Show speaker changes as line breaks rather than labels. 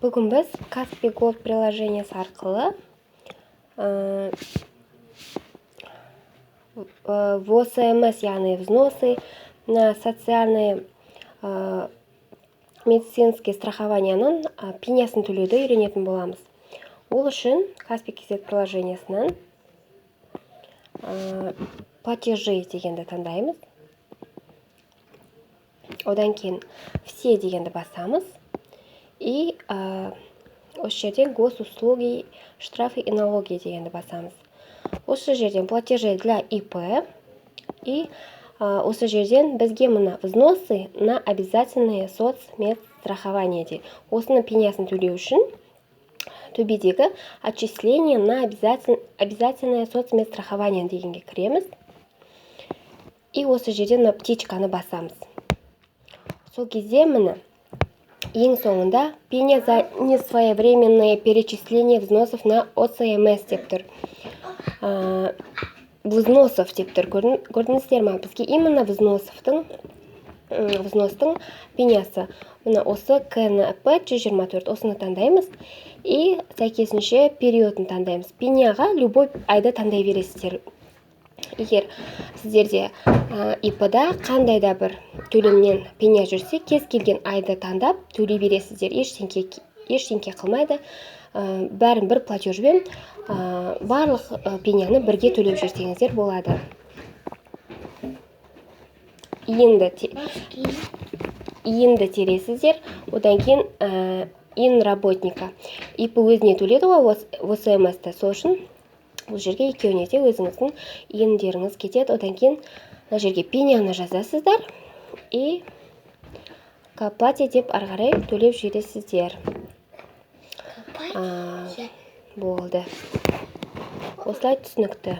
Бүгін біз Каспий Голд приложениесі арқылы ВОСМС, яғни взносы на социальные медицинские страхованияның пенясын төлеуді үйренетін боламыз. Ол үшін Каспий KZ приложениесінен платежи дегенді таңдаймыз. Одан кейін все дегенді басамыз. И осы жерден госуслуги, штрафы и налоги дегенді басамыз. Осы жерден платежи для ИП. И осы жерден бізге мына взносы на обязательные соцмедстрахование де. Осының пенясын төлеу үшін төбедегі отчисление на обязательное соцмедстрахование дегенге кіреміз. И осы жерден птичканы басамыз. Сол кезде міне ең соңында пеня за несвоевременное перечисление взносов на ОСМС деп тұр. Взносов деп тұр. Көрдіңіздер ма? Бізге именно взностың пенясы. Мына осы КНП 124 осыны таңдаймыз. И сәйкесінше периодын таңдаймыз. Пеняға любой айды таңдай бересіздер. Егер сіздерде ИП-да қандай да бір төлемнен пеня жүрсе, кез келген айды таңдап төлей бересіздер. Ештеңке қылмайды. Бәрін бір платежбен барлық пеняны бірге төлеп жүрсеңіздер болады. Енді тересіздер. Одан кейін ин работника. ИП өзіне төледі ғой ОСМС-ті. Сол үшін бұл жерге екеуіне де өзіңіздің индеріңіз кетеді. Одан кейін мына жерге пеняны жазасыздар. И капати деп арғарай төлеп жібересіздер. Болды. Осылай түсінікті.